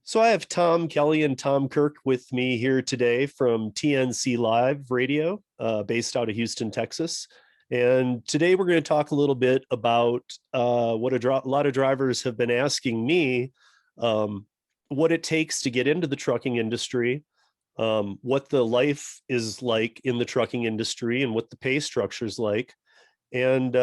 So I have Tom Kelly and Tom Kyrk with me here today from TNC Live Radio, based out of Houston, Texas. And today we're going to talk a little bit about what a lot of drivers have been asking me, what it takes to get into the trucking industry, what the life is like in the trucking industry, and what the pay structure is like. And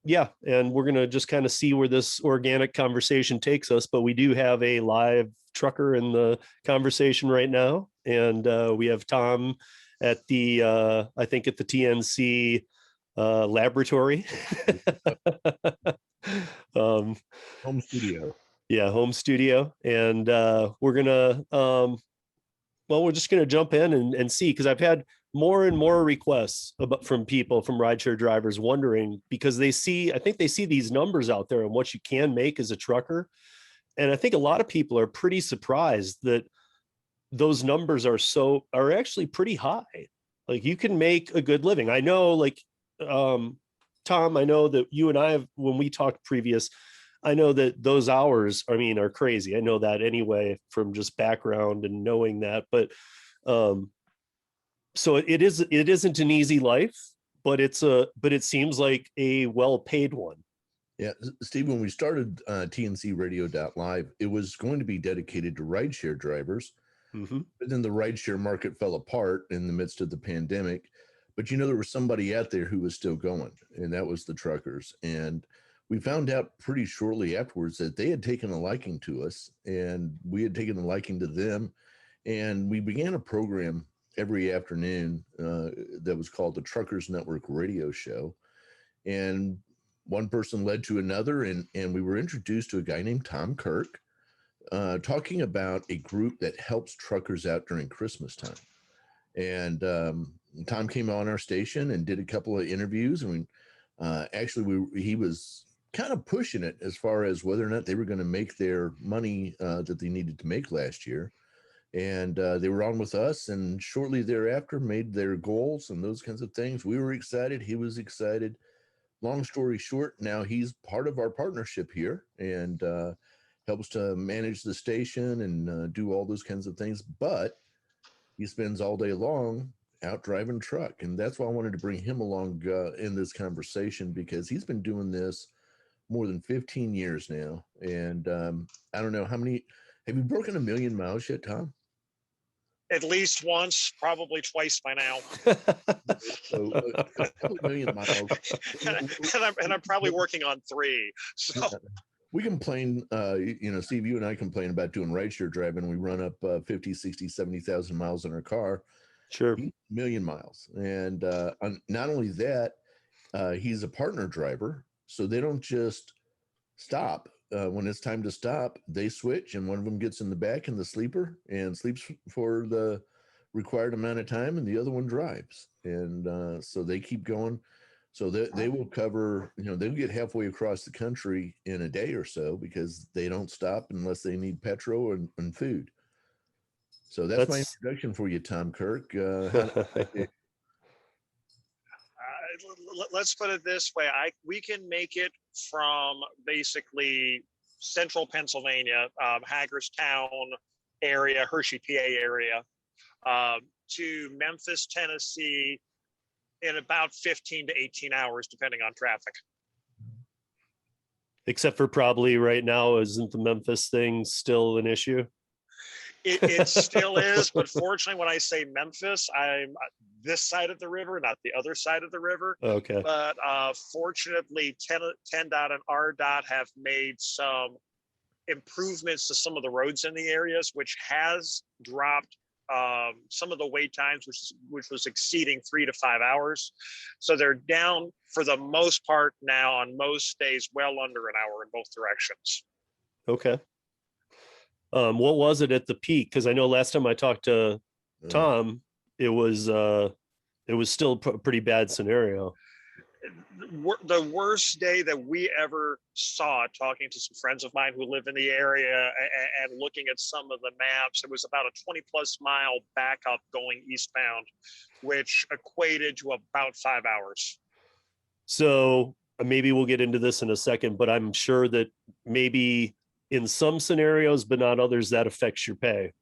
yeah, and we're going to just kind of see where this organic conversation takes us. But we do have a live trucker in the conversation right now. And we have Tom at I think at the TNC laboratory. Home studio. Yeah, home studio. And we're just going to jump in and see, because I've had more and more requests from people, from rideshare drivers, wondering, because I think they see these numbers out there and what you can make as a trucker. And I think a lot of people are pretty surprised that those numbers are actually pretty high. Like, you can make a good living. I know, like, Tom, I know that you and I when we talked previous, I know that those hours, are crazy. I know that anyway, from just background and knowing that, but so it isn't an easy life, but it seems like a well-paid one. Yeah, Steve, when we started TNC Radio.live, it was going to be dedicated to rideshare drivers. Mm-hmm. But then the rideshare market fell apart in the midst of the pandemic. But there was somebody out there who was still going, and that was the truckers. And we found out pretty shortly afterwards that they had taken a liking to us, and we had taken a liking to them. And we began a program every afternoon that was called the Truckers Network Radio Show. And one person led to another, and we were introduced to a guy named Tom Kyrk, talking about a group that helps truckers out during Christmas time. And Tom came on our station and did a couple of interviews, and he was kind of pushing it as far as whether or not they were going to make their money that they needed to make last year. And they were on with us, and shortly thereafter made their goals and those kinds of things. We were excited. He was excited. Long story short, now he's part of our partnership here and helps to manage the station and do all those kinds of things. But he spends all day long out driving truck. And that's why I wanted to bring him along in this conversation, because he's been doing this more than 15 years now. And I don't know how many, have you broken 1 million miles yet, Tom? At least once, probably twice by now. So a couple of million miles. and I'm probably working on 3. So we complain, Steve, you and I complain about doing rideshare driving. We run up 50, 60, 70,000 miles in our car. Sure. 1 million miles. And not only that, he's a partner driver. So they don't just stop. When it's time to stop, they switch, and one of them gets in the back in the sleeper and sleeps for the required amount of time, and the other one drives. And so they keep going. So they will cover, they'll get halfway across the country in a day or so, because they don't stop unless they need petrol and food. So that's my introduction for you, Tom Kyrk. Let's put it this way. We can make it from basically central Pennsylvania, Hagerstown area, Hershey, PA area, to Memphis, Tennessee in about 15 to 18 hours, depending on traffic. Except for probably right now, isn't the Memphis thing still an issue? It still is, but fortunately, when I say Memphis, I'm this side of the river, not the other side of the river. Okay. But fortunately, TNDOT and RDOT have made some improvements to some of the roads in the areas, which has dropped some of the wait times, which was exceeding 3 to 5 hours. So they're down for the most part now on most days, well under an hour in both directions. Okay. What was it at the peak? Because I know last time I talked to Tom, it was still a pretty bad scenario. The worst day that we ever saw, talking to some friends of mine who live in the area and looking at some of the maps, it was about a 20+ mile backup going eastbound, which equated to about 5 hours. So maybe we'll get into this in a second, but I'm sure that maybe in some scenarios, but not others, that affects your pay.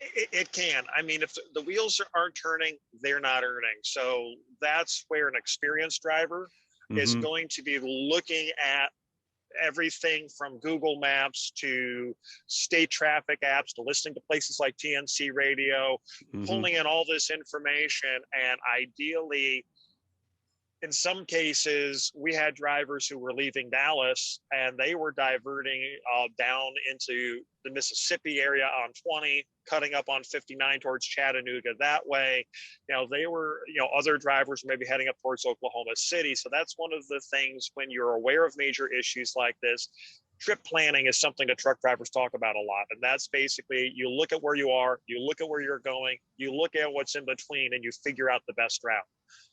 It can. I mean, if the wheels aren't turning, they're not earning. So that's where an experienced driver is going to be looking at everything from Google Maps to state traffic apps to listening to places like TNC Radio, pulling in all this information, and ideally, in some cases, we had drivers who were leaving Dallas and they were diverting down into the Mississippi area on 20, cutting up on 59 towards Chattanooga that way. They were, other drivers were maybe heading up towards Oklahoma City. So that's one of the things when you're aware of major issues like this. Trip planning is something that truck drivers talk about a lot. And that's basically, you look at where you are, you look at where you're going, you look at what's in between, and you figure out the best route.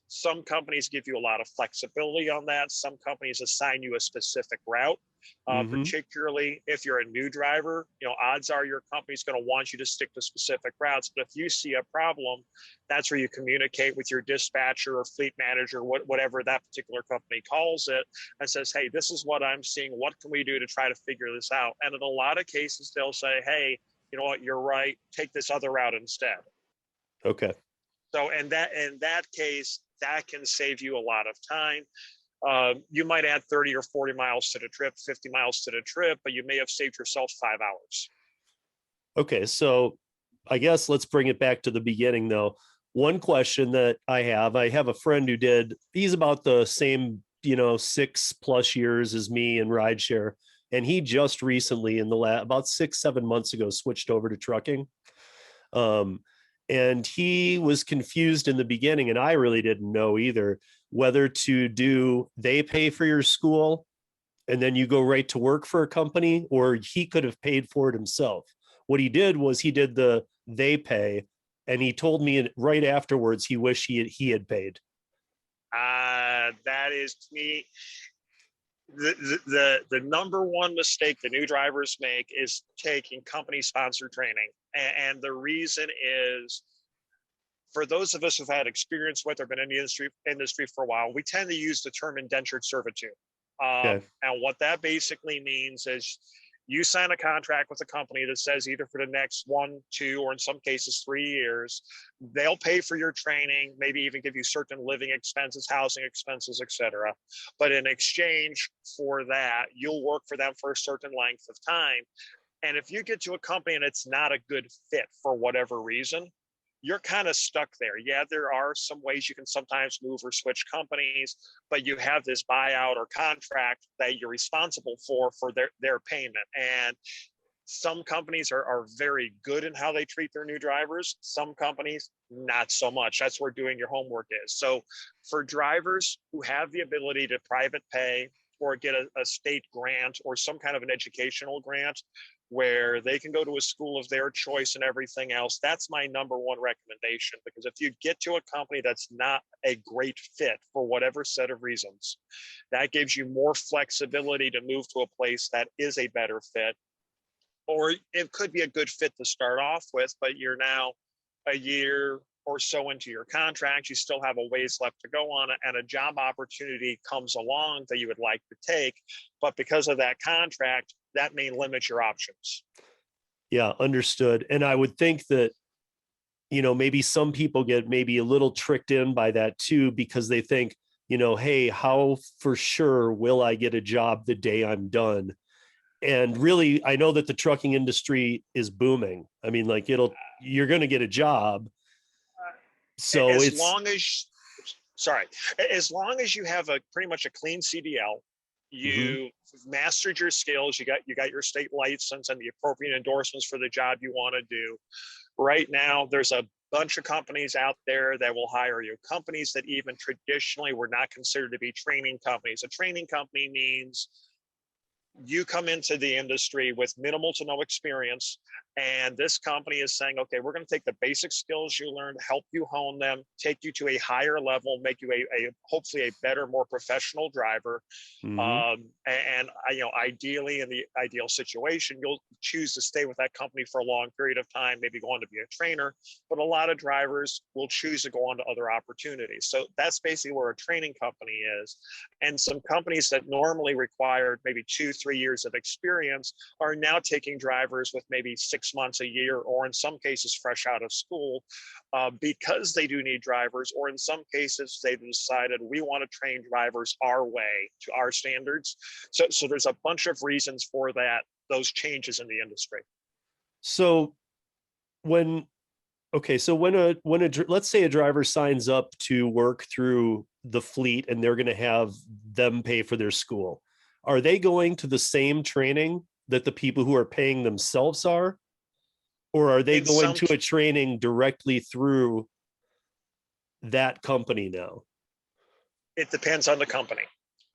Some companies give you a lot of flexibility on that. Some companies assign you a specific route, particularly if you're a new driver. Odds are your company's going to want you to stick to specific routes. But if you see a problem, that's where you communicate with your dispatcher or fleet manager, whatever that particular company calls it, and says, hey, this is what I'm seeing. What can we do to try to figure this out? And in a lot of cases, they'll say, hey, you know what, you're right. Take this other route instead. Okay. So in that case, that can save you a lot of time. You might add 30 or 40 miles to the trip, 50 miles to the trip, but you may have saved yourself 5 hours. Okay, so I guess let's bring it back to the beginning, though. One question that I have a friend who he's about the same, 6+ years as me in rideshare. And he just recently, about 6-7 months ago, switched over to trucking. And he was confused in the beginning, and I really didn't know either, whether they pay for your school and then you go right to work for a company, or he could have paid for it himself. What he did was he did they pay, and he told me right afterwards he wished he had paid. That is, to me, the number one mistake the new drivers make is taking company sponsored training. And the reason is, for those of us who've had experience with or been in the industry for a while, we tend to use the term indentured servitude. And what that basically means is you sign a contract with a company that says either for the next 1, 2, or in some cases 3 years, they'll pay for your training, maybe even give you certain living expenses, housing expenses, etc. But in exchange for that, you'll work for them for a certain length of time. And if you get to a company and it's not a good fit for whatever reason, you're kind of stuck there. Yeah, there are some ways you can sometimes move or switch companies, but you have this buyout or contract that you're responsible for their payment. And some companies are very good in how they treat their new drivers. Some companies, not so much. That's where doing your homework is. So for drivers who have the ability to private pay or get a state grant or some kind of an educational grant where they can go to a school of their choice and everything else, that's my number one recommendation. Because if you get to a company that's not a great fit for whatever set of reasons, that gives you more flexibility to move to a place that is a better fit. Or it could be a good fit to start off with, but you're now a year or so into your contract, you still have a ways left to go on it, and a job opportunity comes along that you would like to take, but because of that contract, that may limit your options. Yeah, understood. And I would think that, maybe some people get maybe a little tricked in by that too, because they think, hey, how for sure will I get a job the day I'm done? And really, I know that the trucking industry is booming. I mean, you're going to get a job. So as long as you have pretty much a clean CDL, you mastered your skills, you got your state license and the appropriate endorsements for the job you want to do. Right now, there's a bunch of companies out there that will hire you. Companies that even traditionally were not considered to be training companies. A training company means you come into the industry with minimal to no experience. And this company is saying, okay, we're going to take the basic skills you learned, help you hone them, take you to a higher level, make you a hopefully a better, more professional driver. And ideally, in the ideal situation, you'll choose to stay with that company for a long period of time, maybe go on to be a trainer. But a lot of drivers will choose to go on to other opportunities. So that's basically where a training company is. And some companies that normally required maybe 2-3 years of experience are now taking drivers with maybe 6 months, a year, or in some cases fresh out of school, because they do need drivers, or in some cases they've decided we want to train drivers our way, to our standards. So there's a bunch of reasons for that, those changes in the industry. So when let's say a driver signs up to work through the fleet and they're going to have them pay for their school, are they going to the same training that the people who are paying themselves are? Or are they going to a training directly through that company now? It depends on the company.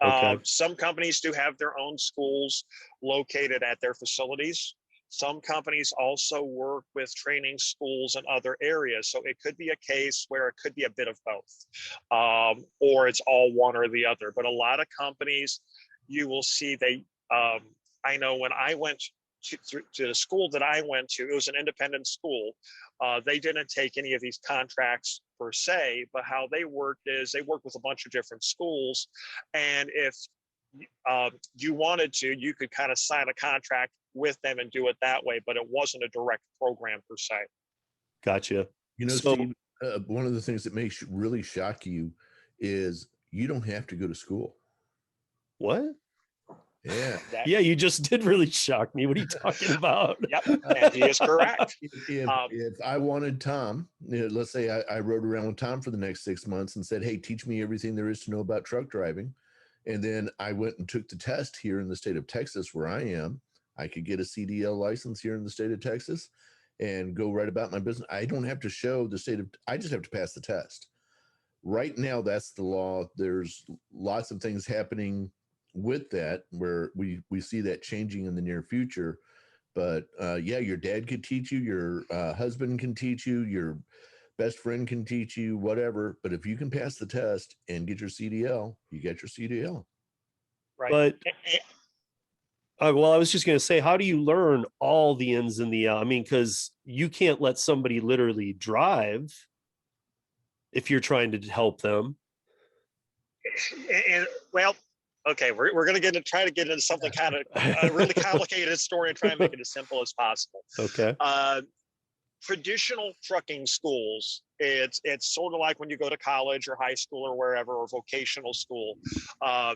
Okay. Some companies do have their own schools located at their facilities. Some companies also work with training schools in other areas. So it could be a case where it could be a bit of both, or it's all one or the other. But a lot of companies, you will see I know when I went to the school that I went to, it was an independent school. They didn't take any of these contracts per se, but how they worked is they worked with a bunch of different schools. And if you wanted to, you could kind of sign a contract with them and do it that way, but it wasn't a direct program per se. Gotcha. Steve, one of the things that may really shock you is you don't have to go to school. What? Yeah. Yeah, you just did really shock me. What are you talking about? Yep, and he is correct. If I wanted Tom, let's say I rode around with Tom for the next 6 months and said, hey, teach me everything there is to know about truck driving. And then I went and took the test here in the state of Texas where I am. I could get a CDL license here in the state of Texas and go right about my business. I don't have to show I just have to pass the test. Right now, that's the law. There's lots of things happening with that where we see that changing in the near future. But your dad could teach you, your husband can teach you, your best friend can teach you, whatever. But if you can pass the test and get your CDL, you get your CDL. Right. But well, I was just going to say, how do you learn all the ins and the outs? I mean, because you can't let somebody literally drive if you're trying to help them. Well, okay, we're going to try to get into something kind of a really complicated story and try and make it as simple as possible. Okay. Traditional trucking schools, it's sort of like when you go to college or high school or wherever, or vocational school.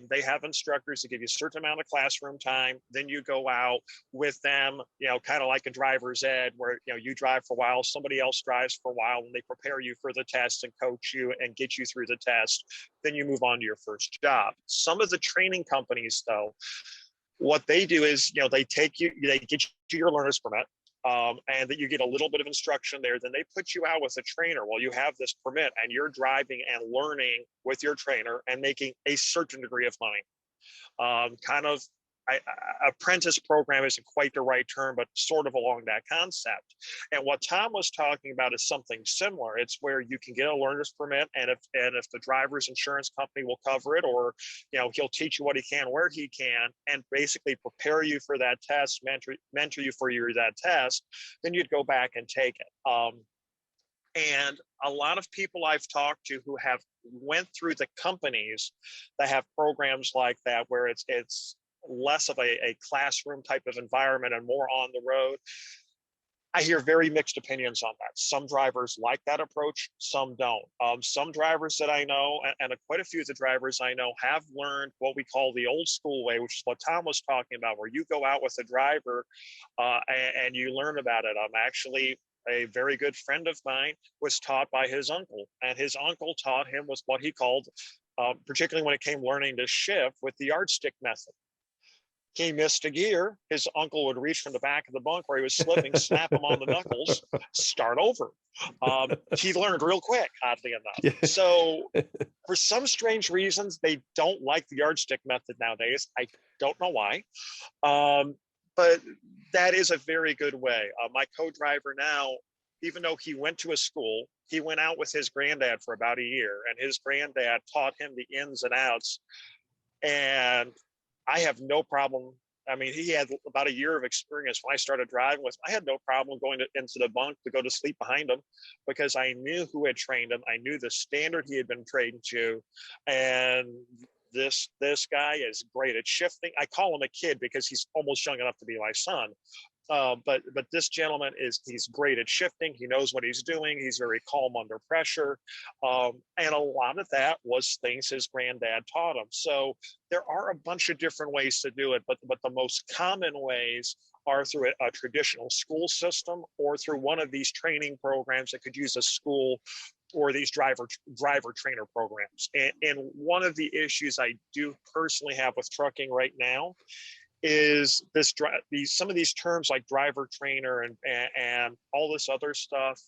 They have instructors that give you a certain amount of classroom time. Then you go out with them, kind of like a driver's ed, where you drive for a while, somebody else drives for a while, and they prepare you for the test and coach you and get you through the test. Then you move on to your first job. Some of the training companies, though, what they do is they get you your learner's permit. And that you get a little bit of instruction there, then they put you out with a trainer. Well, you have this permit and you're driving and learning with your trainer and making a certain degree of money. Apprentice program isn't quite the right term, but sort of along that concept. And what Tom was talking about is something similar. It's where you can get a learner's permit, and if the driver's insurance company will cover it, or he'll teach you what he can, where he can, and basically prepare you for that test, mentor you for that test, then you'd go back and take it. And a lot of people I've talked to who have went through the companies that have programs like that, where it's less of a classroom type of environment and more on the road, I hear very mixed opinions on that. Some drivers like that approach, some don't. Some drivers that I know, and quite a few of the drivers I know, have learned what we call the old school way, which is what Tom was talking about, where you go out with a driver and you learn about it. Actually, a very good friend of mine was taught by his uncle, and his uncle taught him was what he called, particularly when it came learning to shift, with the yardstick method. He missed a gear, his uncle would reach from the back of the bunk where he was slipping, snap him on the knuckles, start over. He learned real quick, oddly enough. Yeah. So for some strange reasons, they don't like the yardstick method nowadays. I don't know why. but that is a very good way. My co-driver now, even though he went to a school, he went out with his granddad for about a year, and his granddad taught him the ins and outs. And I have no problem. I mean, he had about a year of experience when I started driving with. I had no problem going into the bunk to go to sleep behind him because I knew who had trained him. I knew the standard he had been trained to, and this guy is great at shifting. I call him a kid because he's almost young enough to be my son. But this gentleman he's great at shifting. He knows what he's doing. He's very calm under pressure. And a lot of that was things his granddad taught him. So there are a bunch of different ways to do it, but the most common ways are through a traditional school system or through one of these training programs that could use a school or these driver trainer programs. And one of the issues I do personally have with trucking right now is some of these terms like driver trainer and all this other stuff.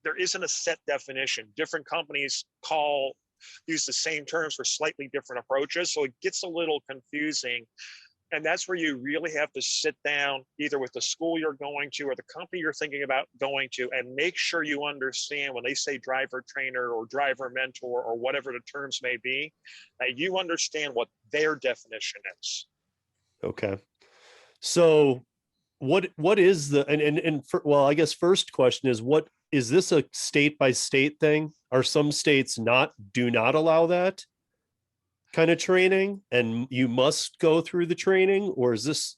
There isn't a set definition. Different companies use the same terms for slightly different approaches, so it gets a little confusing. And that's where you really have to sit down either with the school you're going to or the company you're thinking about going to and make sure you understand when they say driver trainer or driver mentor or whatever the terms may be, that you understand what their definition is. Okay. So what is the, well, I guess first question is this a state by state thing? Are some states do not allow that kind of training and you must go through the training, or is this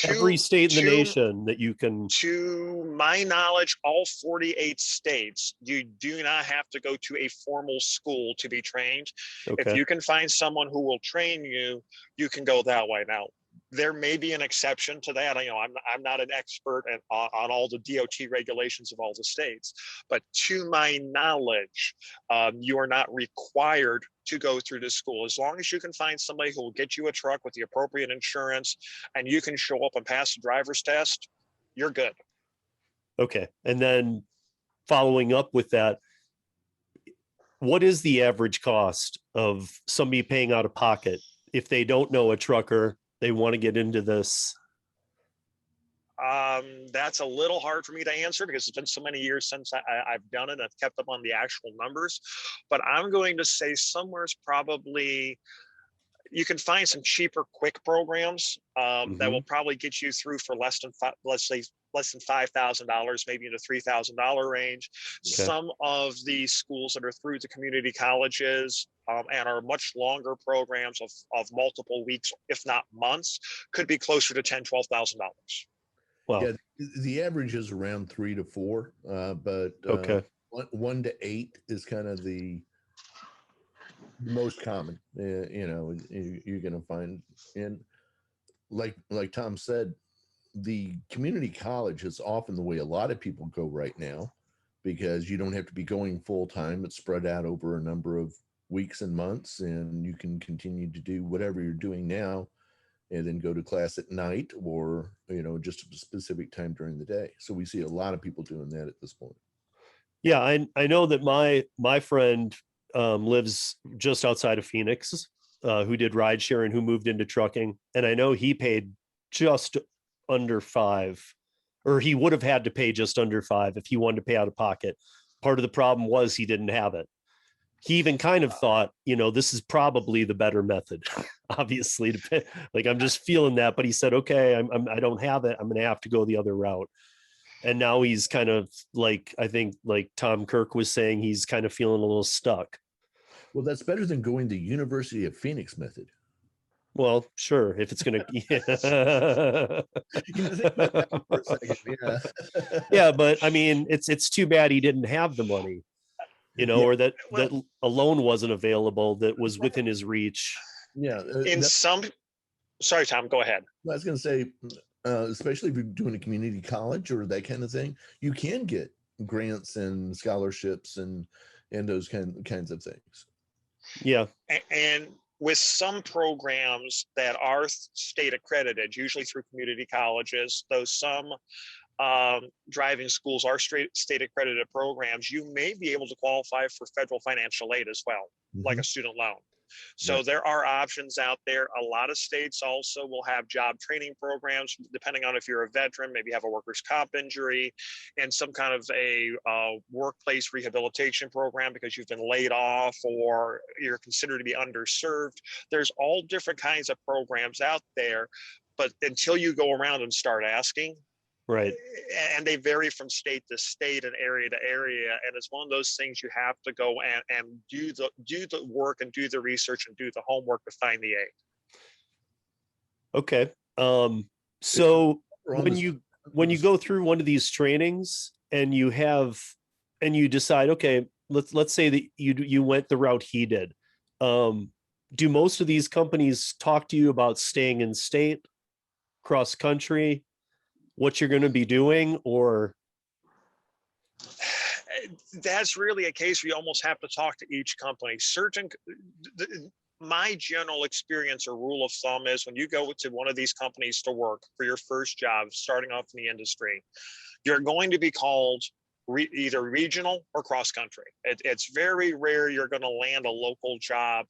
every state in the nation that you can? To my knowledge, all 48 states, you do not have to go to a formal school to be trained. Okay. If you can find someone who will train you, you can go that way. Now, there may be an exception to that. I'm not an expert on all the DOT regulations of all the states, but to my knowledge, you are not required to go through the school. As long as you can find somebody who will get you a truck with the appropriate insurance and you can show up and pass the driver's test, you're good. Okay. And then following up with that, what is the average cost of somebody paying out of pocket if they don't know a trucker, they want to get into this? That's a little hard for me to answer because it's been so many years since I've done it. I've kept up on the actual numbers, but I'm going to say somewhere's probably, you can find some cheaper, quick programs that will probably get you through for less than $5,000, maybe in the $3,000 range. Okay. Some of the schools that are through the community colleges and are much longer programs of multiple weeks, if not months, could be closer to $10,000, $12,000. Wow. Yeah, the average is around 3 to 4, but okay. 1 to 8 is kind of the most common. You're going to find, and like Tom said, the community college is often the way a lot of people go right now, because you don't have to be going full time. It's spread out over a number of weeks and months, and you can continue to do whatever you're doing now and then go to class at night or, just at a specific time during the day. So we see a lot of people doing that at this point. Yeah, I know that my friend lives just outside of Phoenix, who did rideshare and who moved into trucking. And I know he paid just under $5, or he would have had to pay just under $5 if he wanted to pay out of pocket. Part of the problem was he didn't have it. He even kind of thought, this is probably the better method, obviously, to pay. Like, I'm just feeling that. But he said, okay, I don't have it. I'm going to have to go the other route. And now he's kind of like, I think like Tom Kyrk was saying, he's kind of feeling a little stuck. Well, that's better than going the University of Phoenix method. Well, sure, if it's going to. Yeah. Yeah, but I mean, it's too bad he didn't have the money, or that a loan wasn't available that was within his reach. Yeah. Sorry, Tom, go ahead. I was going to say, especially if you're doing a community college or that kind of thing, you can get grants and scholarships and those kinds of things. Yeah. And with some programs that are state accredited, usually through community colleges, though some driving schools are state accredited programs, you may be able to qualify for federal financial aid as well, like a student loan. So there are options out there. A lot of states also will have job training programs, depending on if you're a veteran, maybe have a workers' comp injury, and some kind of a workplace rehabilitation program because you've been laid off or you're considered to be underserved. There's all different kinds of programs out there, but until you go around and start asking, Right. and they vary from state to state and area to area, and it's one of those things you have to go and do the work and do the research and do the homework to find the aid. Okay. So when you go through one of these trainings and you decide, okay, let's say that you went the route he did. Do most of these companies talk to you about staying in state, cross country, what you're going to be doing, or? That's really a case where you almost have to talk to each company. My general experience or rule of thumb is when you go to one of these companies to work for your first job, starting off in the industry, you're going to be called either regional or cross country. It's very rare you're going to land a local job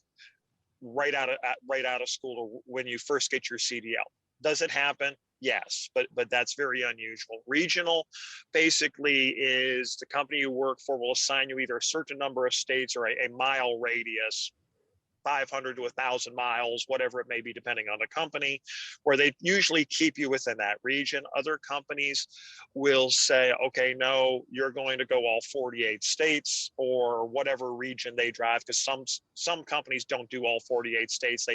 right out of school or when you first get your CDL. Does it happen? Yes, but that's very unusual. Regional basically is the company you work for will assign you either a certain number of states or a mile radius, 500 to 1,000 miles, whatever it may be, depending on the company, where they usually keep you within that region. Other companies will say, okay, no, you're going to go all 48 states or whatever region they drive, because some companies don't do all 48 states.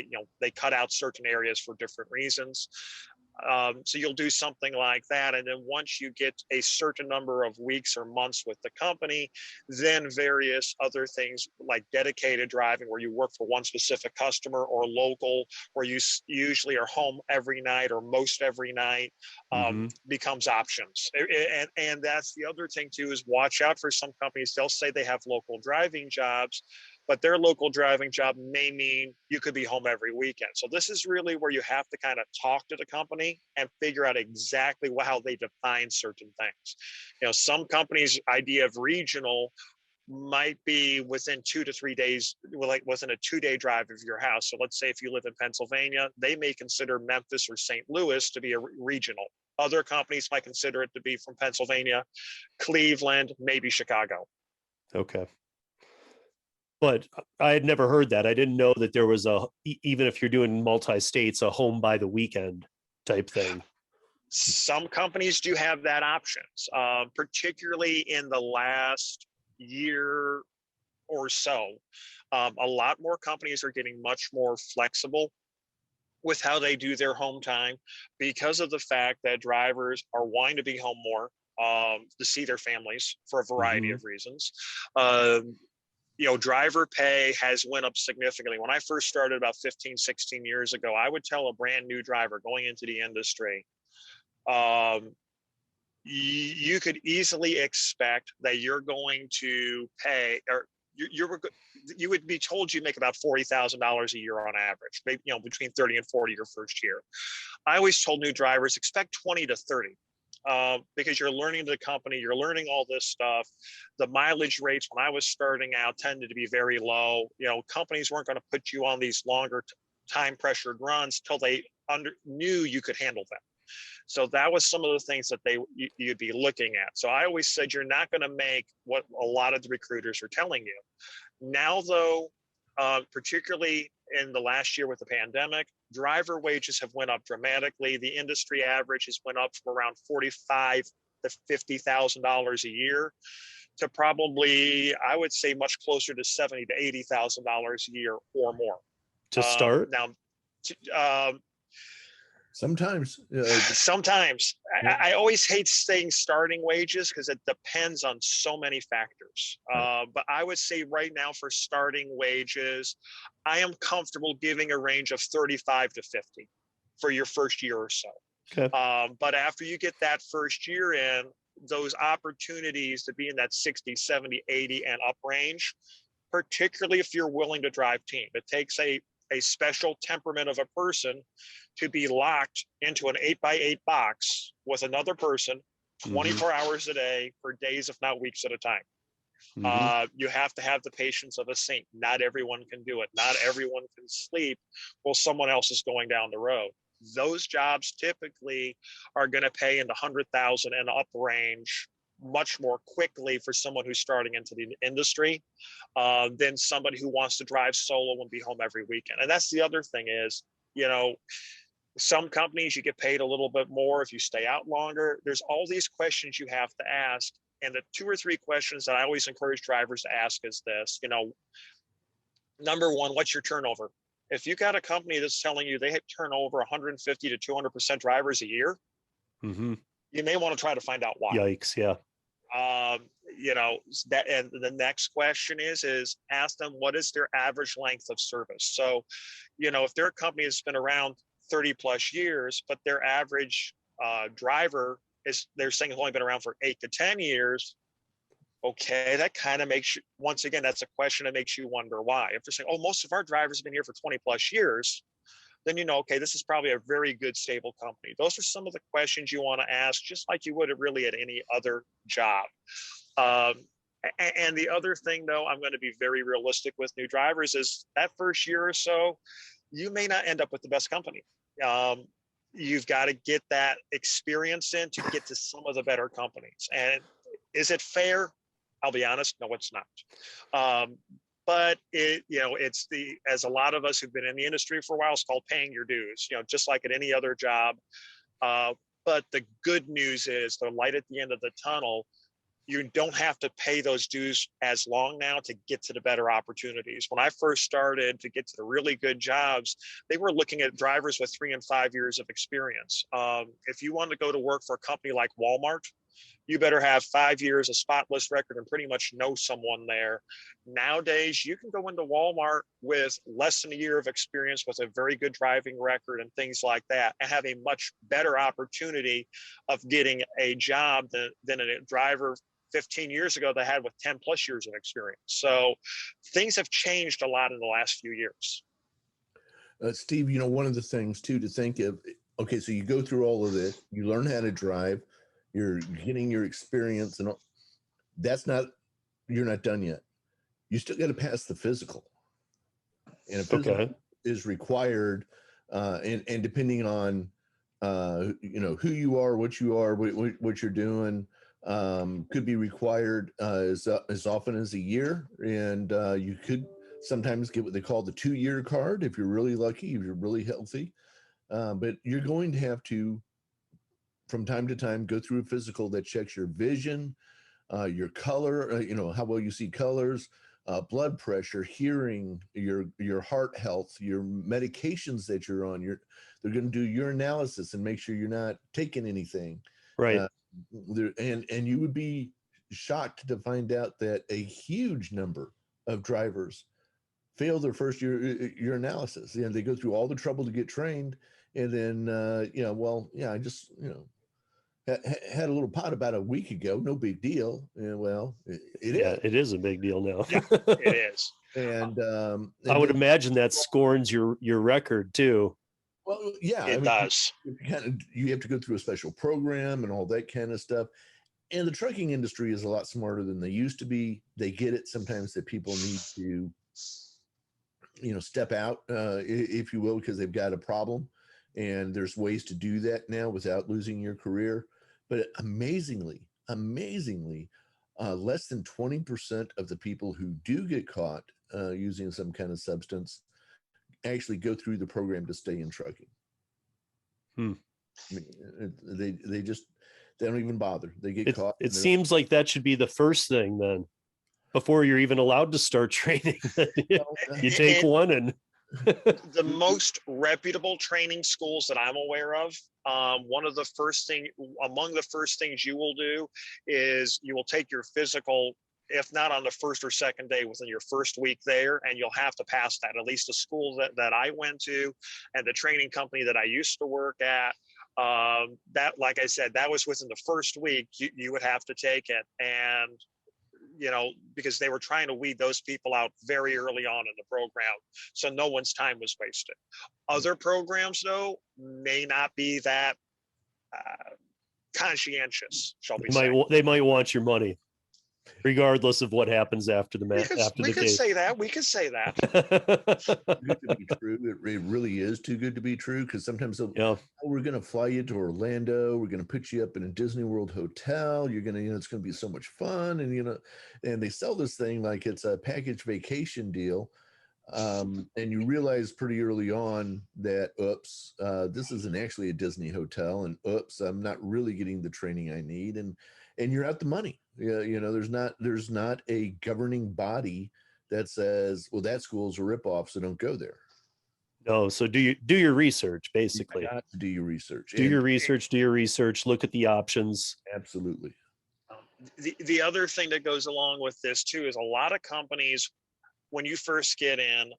They cut out certain areas for different reasons. So you'll do something like that. And then once you get a certain number of weeks or months with the company, then various other things like dedicated driving, where you work for one specific customer, or local, where you usually are home every night or most every night, becomes options. And that's the other thing too, is watch out for some companies. They'll say they have local driving jobs, but their local driving job may mean you could be home every weekend. So this is really where you have to kind of talk to the company and figure out exactly how they define certain things. Some companies' idea of regional might be within 2 to 3 days, like within a 2-day drive of your house. So let's say if you live in Pennsylvania, they may consider Memphis or St. Louis to be a regional. Other companies might consider it to be from Pennsylvania, Cleveland, maybe Chicago. Okay. But I had never heard that. I didn't know that there was even if you're doing multi-states, a home by the weekend type thing. Some companies do have that option, particularly in the last year or so. A lot more companies are getting much more flexible with how they do their home time, because of the fact that drivers are wanting to be home more to see their families for a variety of reasons. Driver pay has went up significantly. When I first started about 15, 16 years ago, I would tell a brand new driver going into the industry, you could easily expect that you're going to pay, or you would be told you make about $40,000 a year on average, maybe, between 30 and 40 your first year. I always told new drivers, expect 20 to 30. Because you're learning the company, you're learning all this stuff. The mileage rates when I was starting out tended to be very low. Companies weren't going to put you on these longer time pressured runs till they knew you could handle them. So that was some of the things that you'd be looking at. So I always said, you're not going to make what a lot of the recruiters are telling you. Now, though, particularly in the last year with the pandemic, driver wages have went up dramatically. The industry average has went up from around $45,000 to $50,000 a year to probably, I would say, much closer to $70,000 to $80,000 a year or more. To start? Sometimes. I always hate saying starting wages because it depends on so many factors. But I would say right now for starting wages, I am comfortable giving a range of 35 to 50 for your first year or so. Okay. But after you get that first year in, those opportunities to be in that 60, 70, 80 and up range, particularly if you're willing to drive team. It takes a special temperament of a person to be locked into an 8x8 box with another person 24 hours a day for days, if not weeks at a time. You have to have the patience of a saint. Not everyone can do it. Not everyone can sleep while someone else is going down the road. Those jobs typically are going to pay in the 100,000 and up range much more quickly for someone who's starting into the industry than somebody who wants to drive solo and be home every weekend. And that's the other thing is, you know, some companies you get paid a little bit more if you stay out longer. There's all these questions you have to ask. And the 2 or 3 questions that I always encourage drivers to ask is this, you know, number one, what's your turnover? If you got a company that's telling you they turn over 150 to 200% drivers a year, you may want to try to find out why. Yikes, yeah. You know, that, and the next question is ask them, what is their average length of service? So, you know, if their company has been around 30 plus years, but their average driver is, they're saying, has only been around for 8 to 10 years. Okay, that kind of makes you, once again, that's a question that makes you wonder why. If they're saying, oh, most of our drivers have been here for 20 plus years, then you know, okay, this is probably a very good, stable company. Those are some of the questions you want to ask, just like you would really at any other job. And the other thing, though, I'm going to be very realistic with new drivers, is that first year or so, you may not end up with the best company. You've got to get that experience in to get to some of the better companies. And is it fair? I'll be honest, no, it's not. But it, you know, it's the, as a lot of us who've been in the industry for a while, it's called paying your dues, you know, just like at any other job. But the good news is the light at the end of the tunnel. You don't have to pay those dues as long now to get to the better opportunities. When I first started to get to the really good jobs, they were looking at drivers with 3 and 5 years of experience. If you want to go to work for a company like Walmart, you better have 5 years, a spotless record, and pretty much know someone there. Nowadays, you can go into Walmart with less than a year of experience with a very good driving record and things like that, and have a much better opportunity of getting a job than a driver 15 years ago that had with 10 plus years of experience. So things have changed a lot in the last few years. Steve, you know, one of the things too to think of, okay, so you go through all of this, you learn how to drive, you're getting your experience, and all, that's not, you're not done yet. You still got to pass the physical. And a physical is required, and depending on, you know, who you are, what you're doing, could be required as often as a year. And you could sometimes get what they call the 2-year card if you're really lucky, if you're really healthy. But you're going to have to, from time to time, go through a physical that checks your vision, your color, you know, how well you see colors, blood pressure, hearing, your heart health, your medications that you're on. They're going to do your analysis and make sure you're not taking anything. Right. And you would be shocked to find out that a huge number of drivers fail their first year analysis. You know, they go through all the trouble to get trained, and then you know, well, yeah, I just, you know, had a little pot about a week ago, no big deal. And well, it is a big deal now. Yeah, it is. And I would imagine that scorns your record too. Well, yeah, it does. You have to go through a special program and all that kind of stuff. And the trucking industry is a lot smarter than they used to be. They get it sometimes that people need to, you know, step out, if you will, because they've got a problem. And there's ways to do that now without losing your career. But amazingly, less than 20% of the people who do get caught using some kind of substance actually go through the program to stay in trucking. I mean, they don't even bother. They get caught. It seems like that should be the first thing then, before you're even allowed to start training. You take one and the most reputable training schools that I'm aware of, among the first things you will do is you will take your physical, if not on the first or second day, within your first week there, and you'll have to pass that. At least the school that I went to and the training company that I used to work at, that, like I said, that was within the first week, you would have to take it. And you know, because they were trying to weed those people out very early on in the program, so no one's time was wasted. Other programs, though, may not be that conscientious, shall we say. They might want your money, regardless of what happens after the match. We could say that. We could say that. Too good to be true. It really is too good to be true, because sometimes oh, we're going to fly you to Orlando. We're going to put you up in a Disney World hotel. You're going to, it's going to be so much fun. And, and they sell this thing like it's a package vacation deal. And you realize pretty early on that, oops, this isn't actually a Disney hotel, and oops, I'm not really getting the training I need. And you're out the money. There's not a governing body that says, well, that school's a ripoff, so don't go there. No, so do your research, basically. You got to do your research. Do your research, look at the options. Absolutely. The other thing that goes along with this too is a lot of companies, when you first get in,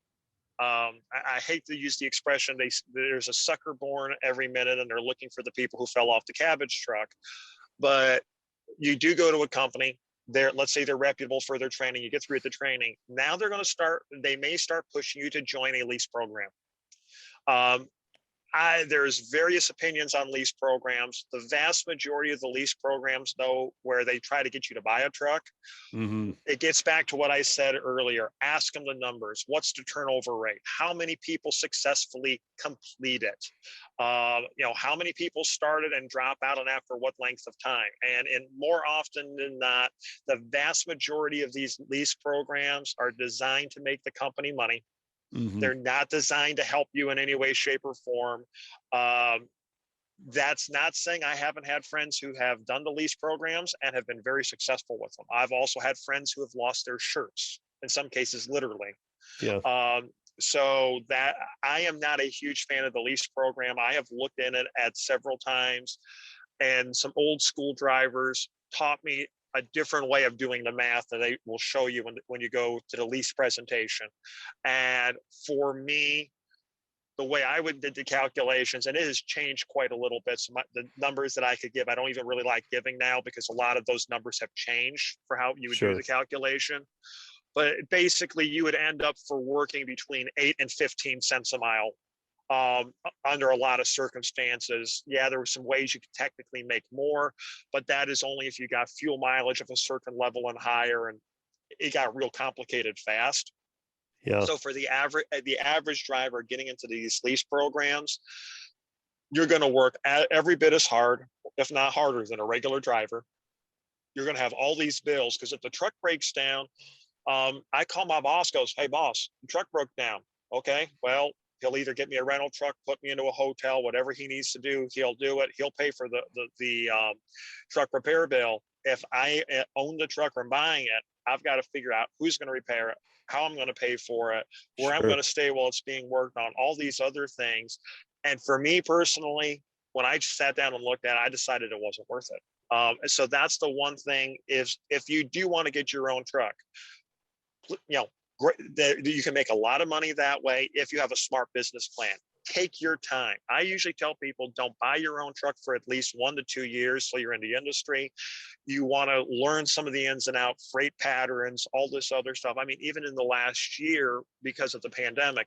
I hate to use the expression, there's a sucker born every minute and they're looking for the people who fell off the cabbage truck. But you do go to a company, let's say they're reputable for their training, you get through the training. Now they may start pushing you to join a lease program. There's various opinions on lease programs. The vast majority of the lease programs, though, where they try to get you to buy a truck, it gets back to what I said earlier. Ask them the numbers. What's the turnover rate? How many people successfully complete it? How many people started and drop out, and after what length of time? And more often than not, the vast majority of these lease programs are designed to make the company money. They're not designed to help you in any way, shape, or form. That's not saying I haven't had friends who have done the lease programs and have been very successful with them. I've also had friends who have lost their shirts, in some cases, literally. Yeah. So that I am not a huge fan of the lease program. I have looked in it at several times, and some old school drivers taught me a different way of doing the math that they will show you when you go to the lease presentation. And for me, the way I did the calculations, and it has changed quite a little bit. So the numbers that I could give, I don't even really like giving now, because a lot of those numbers have changed for how you would do the calculation. But basically, you would end up for working between 8 and 15 cents a mile. Under a lot of circumstances. Yeah, there were some ways you could technically make more, but that is only if you got fuel mileage of a certain level and higher, and it got real complicated fast. Yeah. So for the average driver getting into these lease programs, you're going to work every bit as hard, if not harder, than a regular driver. You're going to have all these bills, because if the truck breaks down, I call my boss, goes, "Hey boss, the truck broke down." Okay, well, he'll either get me a rental truck, put me into a hotel, whatever he needs to do, he'll do it. He'll pay for the truck repair bill. If I own the truck or I'm buying it, I've got to figure out who's going to repair it, how I'm going to pay for it, where I'm going to stay while it's being worked on, all these other things. And for me personally, when I sat down and looked at it, I decided it wasn't worth it. So that's the one thing, if you do want to get your own truck, you can make a lot of money that way if you have a smart business plan. Take your time. I usually tell people, don't buy your own truck for at least 1 to 2 years so you're in the industry. You want to learn some of the ins and outs, freight patterns, all this other stuff. I mean, even in the last year, because of the pandemic,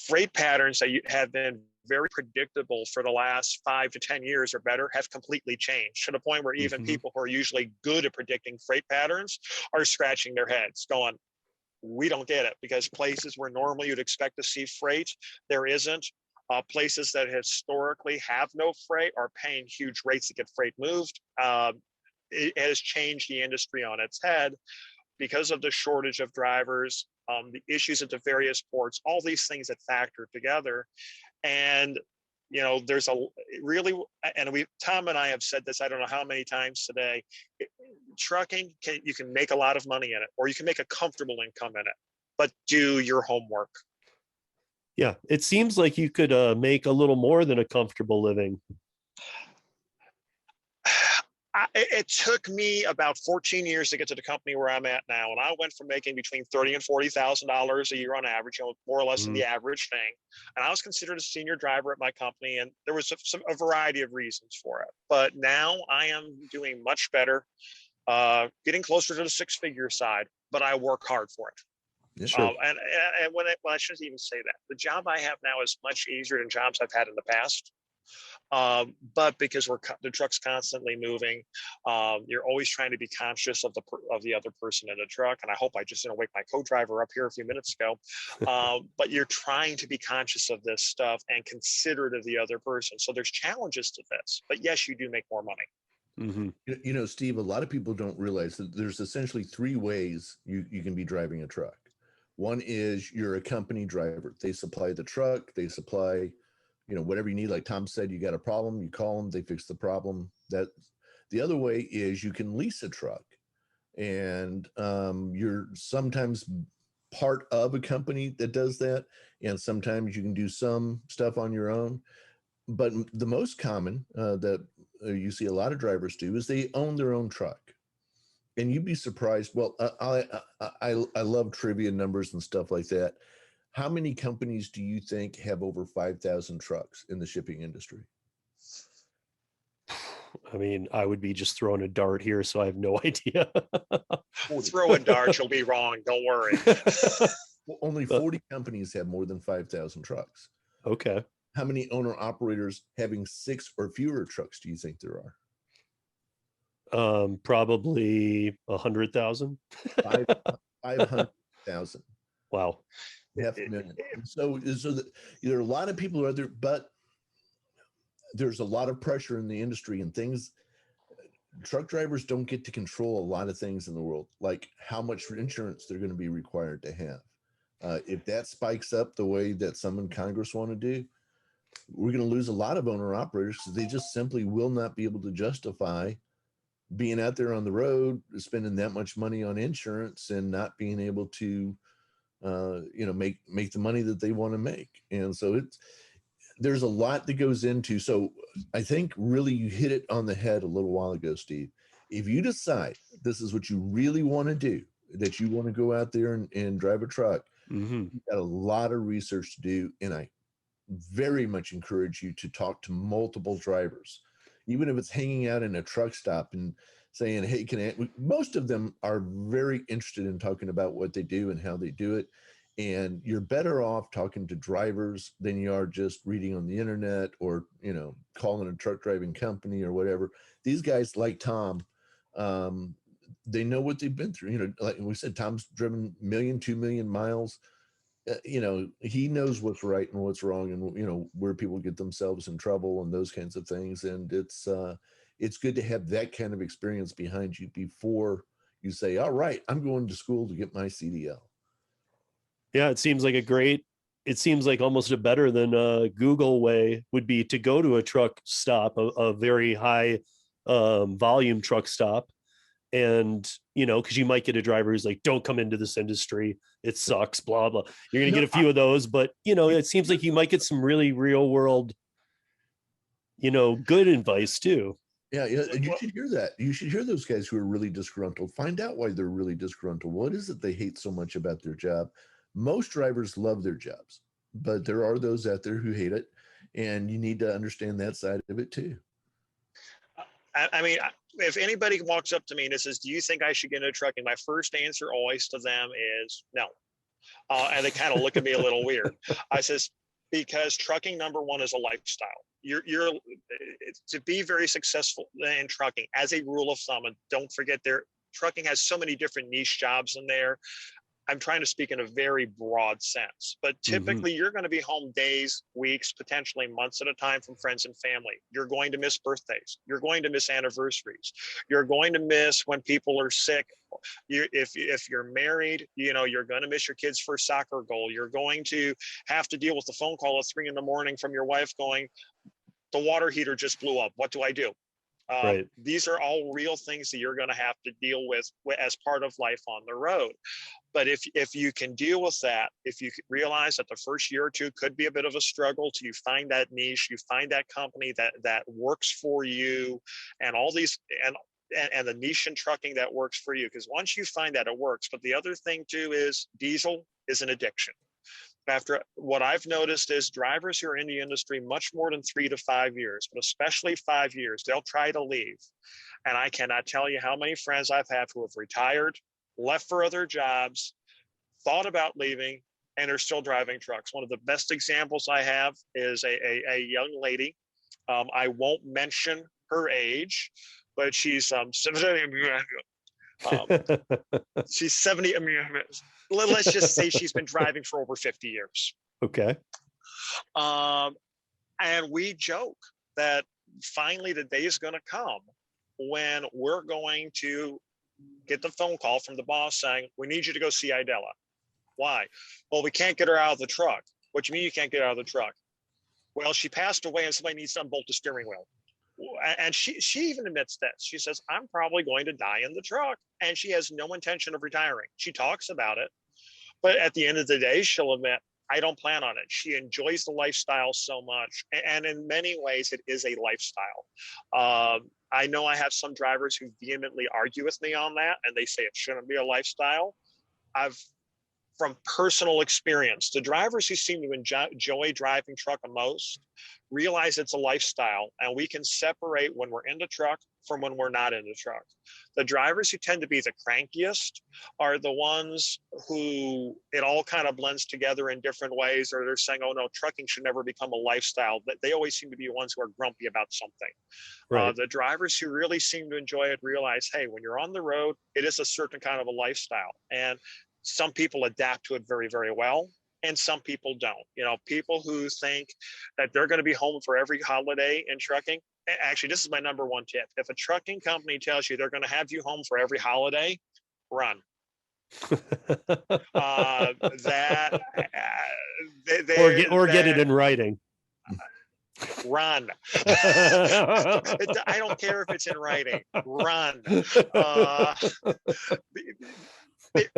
freight patterns that have been very predictable for the last 5 to 10 years or better have completely changed, to the point where even people who are usually good at predicting freight patterns are scratching their heads going, we don't get it, because places where normally you'd expect to see freight, there isn't. Places that historically have no freight are paying huge rates to get freight moved. It has changed the industry on its head because of the shortage of drivers, the issues at the various ports, all these things that factor together. And there's Tom and I have said this, I don't know how many times today, trucking, you can make a lot of money in it, or you can make a comfortable income in it, but do your homework. Yeah, it seems like you could make a little more than a comfortable living. It took me about 14 years to get to the company where I'm at now, and I went from making between $30,000 and $40,000 a year on average, more or less than the average thing. And I was considered a senior driver at my company, and there was a variety of reasons for it. But now I am doing much better, getting closer to the six-figure side, but I work hard for it. Yeah, sure. And I shouldn't even say that. The job I have now is much easier than jobs I've had in the past. But because the truck's constantly moving, you're always trying to be conscious of the other person in the truck. And I hope I just didn't wake my co-driver up here a few minutes ago. But you're trying to be conscious of this stuff and considerate of the other person. So there's challenges to this, but yes, you do make more money. Mm-hmm. Steve, a lot of people don't realize that there's essentially three ways you can be driving a truck. One is you're a company driver. They supply the truck, they supply whatever you need. Like Tom said, you got a problem, you call them, they fix the problem. That the other way is you can lease a truck, and you're sometimes part of a company that does that, and sometimes you can do some stuff on your own. But the most common that you see a lot of drivers do is they own their own truck. And you'd be surprised. Well, I love trivia numbers and stuff like that. How many companies do you think have over 5,000 trucks in the shipping industry? I mean, I would be just throwing a dart here, so I have no idea. Throw a dart, you'll be wrong. Don't worry. Well, only 40 companies have more than 5,000 trucks. Okay. How many owner-operators having 6 or fewer trucks do you think there are? Probably 100,000. 500,000. Wow. Half a million. So there are a lot of people out there, but there's a lot of pressure in the industry and things. Truck drivers don't get to control a lot of things in the world, like how much insurance they're going to be required to have. If that spikes up the way that some in Congress want to do, we're going to lose a lot of owner operators because they just simply will not be able to justify being out there on the road, spending that much money on insurance and not being able to make the money that they want to make. And so there's a lot that goes into. So I think really you hit it on the head a little while ago, Steve. If you decide this is what you really want to do, that you want to go out there and drive a truck, you've got a lot of research to do. And I very much encourage you to talk to multiple drivers, even if it's hanging out in a truck stop and saying, hey, most of them are very interested in talking about what they do and how they do it. And you're better off talking to drivers than you are just reading on the internet or, calling a truck driving company or whatever. These guys like Tom, they know what they've been through. Like we said, Tom's driven 1 million, 2 million miles. He knows what's right and what's wrong and, where people get themselves in trouble and those kinds of things. And it's good to have that kind of experience behind you before you say, all right, I'm going to school to get my CDL. Yeah, it seems like almost a better than Google way would be to go to a truck stop, a very high volume truck stop. And, because you might get a driver who's like, don't come into this industry. It sucks, blah, blah. You're going to get a few of those, but, it seems like you might get some really real world, good advice too. Yeah, you should hear that. You should hear those guys who are really disgruntled. Find out why they're really disgruntled. What is it they hate so much about their job? Most drivers love their jobs, but there are those out there who hate it, and you need to understand that side of it too. I mean, if anybody walks up to me and says, do you think I should get into trucking? My first answer always to them is no. And they kind of look at me a little weird. I says, because trucking, number one, is a lifestyle. You're to be very successful in trucking, as a rule of thumb, and don't forget trucking has so many different niche jobs in there. I'm trying to speak in a very broad sense, but typically you're going to be home days, weeks, potentially months at a time from friends and family. You're going to miss birthdays. You're going to miss anniversaries. You're going to miss when people are sick. If you're married, you're going to miss your kid's first soccer goal. You're going to have to deal with the phone call at 3 a.m. from your wife going, the water heater just blew up. What do I do? Right. These are all real things that you're going to have to deal with as part of life on the road. But if you can deal with that, if you realize that the first year or two could be a bit of a struggle till you find that niche, you find that company that works for you, and all these and the niche in trucking that works for you, because once you find that, it works. But the other thing too is diesel is an addiction. After what I've noticed is drivers who are in the industry much more than 3 to 5 years, but especially 5 years, they'll try to leave. And I cannot tell you how many friends I've had who have retired, left for other jobs, thought about leaving, and are still driving trucks. One of the best examples I have is a young lady. I won't mention her age, but she's 70. She's 70. Let's just say she's been driving for over 50 years. Okay. And we joke that finally the day is going to come when we're going to get the phone call from the boss saying, we need you to go see Idella. Why? Well, we can't get her out of the truck. What do you mean you can't get her out of the truck? Well, she passed away and somebody needs to unbolt the steering wheel. And she even admits this. She says, I'm probably going to die in the truck. And she has no intention of retiring. She talks about it. But at the end of the day, she'll admit, I don't plan on it. She enjoys the lifestyle so much. And in many ways, it is a lifestyle. I know I have some drivers who vehemently argue with me on that, and they say it shouldn't be a lifestyle. From personal experience, the drivers who seem to enjoy driving truck the most realize it's a lifestyle, and we can separate when we're in the truck from when we're not in the truck. The drivers who tend to be the crankiest are the ones who it all kind of blends together in different ways, or they're saying, oh no, trucking should never become a lifestyle. They always seem to be the ones who are grumpy about something. Right. The drivers who really seem to enjoy it realize, hey, when you're on the road, it is a certain kind of a lifestyle. And some people adapt to it very, very well, and some people don't. You know, people who think that they're going to be home for every holiday in trucking. Actually, this is my number one tip. If a trucking company tells you they're going to have you home for every holiday, run. Get it in writing. Run. I don't care if it's in writing. Run.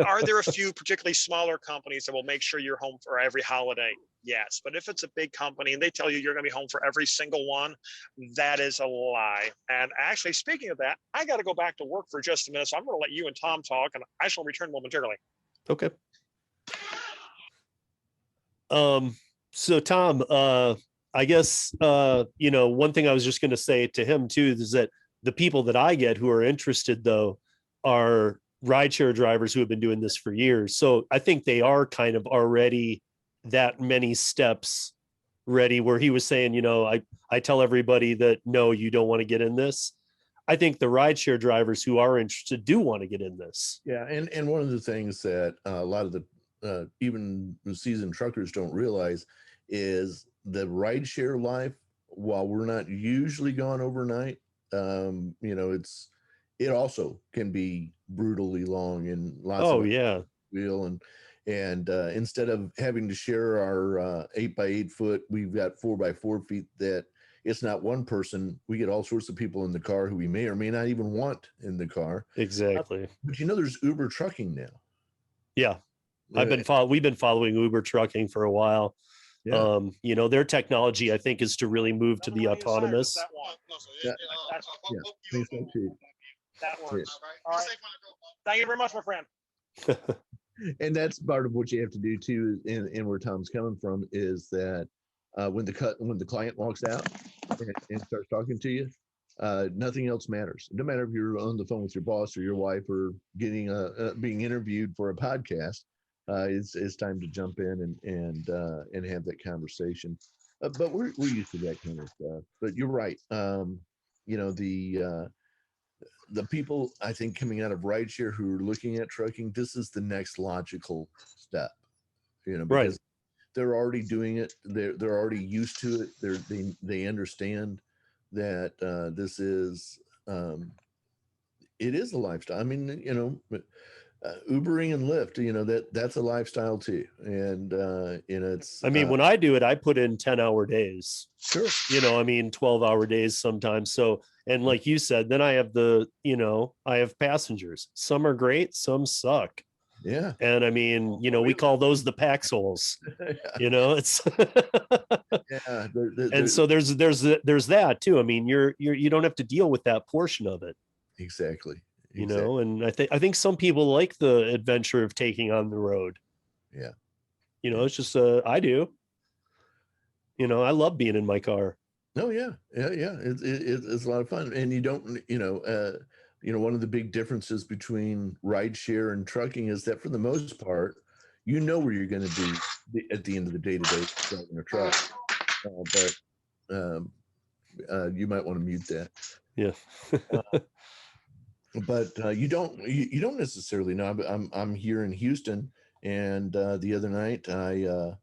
Are there a few particularly smaller companies that will make sure you're home for every holiday? Yes. But if it's a big company and they tell you you're going to be home for every single one, that is a lie. And actually, speaking of that, I got to go back to work for just a minute. So I'm going to let you and Tom talk, and I shall return momentarily. Okay. So Tom, I guess, one thing I was just going to say to him too, is that the people that I get who are interested though are rideshare drivers who have been doing this for years. So I think they are kind of already that many steps ready, where he was saying, I tell everybody that, no, you don't want to get in this. I think the rideshare drivers who are interested do want to get in this. Yeah. And one of the things that a lot of the, even the seasoned truckers don't realize is the rideshare life, while we're not usually gone overnight, it also can be brutally long and lots of wheel and instead of having to share our 8x8 foot, we've got 4x4 feet that it's not one person. We get all sorts of people in the car who we may or may not even want in the car. Exactly. But there's Uber trucking now. Yeah. We've been following Uber trucking for a while. Yeah. Their technology, I think, is to really move to the autonomous. That works. All right. Thank you very much, my friend. And that's part of what you have to do too, and where Tom's coming from is that when the client walks out and starts talking to you, nothing else matters. No matter if you're on the phone with your boss or your wife or getting being interviewed for a podcast, it's time to jump in and have that conversation. But we're used to that kind of stuff. But you're right. The people, I think, coming out of rideshare who are looking at trucking, this is the next logical step, because they're already doing it. They're already used to it. They understand that this is, it is a lifestyle. I mean, Ubering and Lyft, that's a lifestyle too. And, it's, when I do it, I put in 10-hour days. Sure. 12-hour days sometimes. So, and like you said, then I have I have passengers. Some are great, some suck. Yeah. And we call those the pack souls. It's yeah. And so there's that too. You don't have to deal with that portion of it. Exactly. And I think some people like the adventure of taking on the road. Yeah. It's just I do. I love being in my car. Oh yeah. It's a lot of fun, and you don't. One of the big differences between rideshare and trucking is that for the most part, where you're going to be at the end of the day driving a truck. But You might want to mute that. Yeah. But you don't necessarily know. I'm here in Houston, and the other night I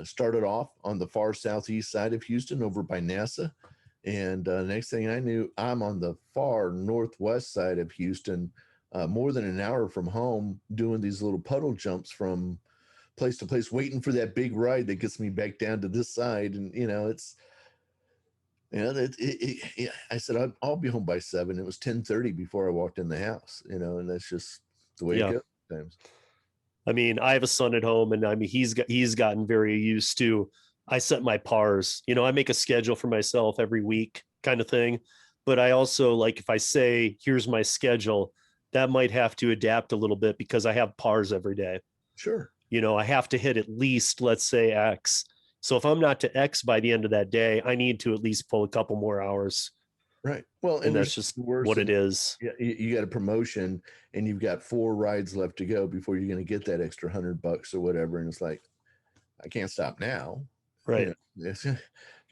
started off on the far southeast side of Houston, over by NASA, and next thing I knew, I'm on the far northwest side of Houston, more than an hour from home, doing these little puddle jumps from place to place, waiting for that big ride that gets me back down to this side. And it's. Yeah, I said I'll be home by 7. It was 10:30 before I walked in the house, and that's just the way it Yeah. goes sometimes. I mean, I have a son at home, and I mean, he's gotten very used to. I set my pars. I make a schedule for myself every week, kind of thing. But I also, like, if I say, "Here's my schedule," that might have to adapt a little bit because I have pars every day. Sure. I have to hit at least, let's say, X. So if I'm not to X by the end of that day, I need to at least pull a couple more hours. Right. Well, and that's just what it is. Yeah, you got a promotion and you've got 4 rides left to go before you're going to get that extra $100 or whatever. And it's like, I can't stop now. Right. Got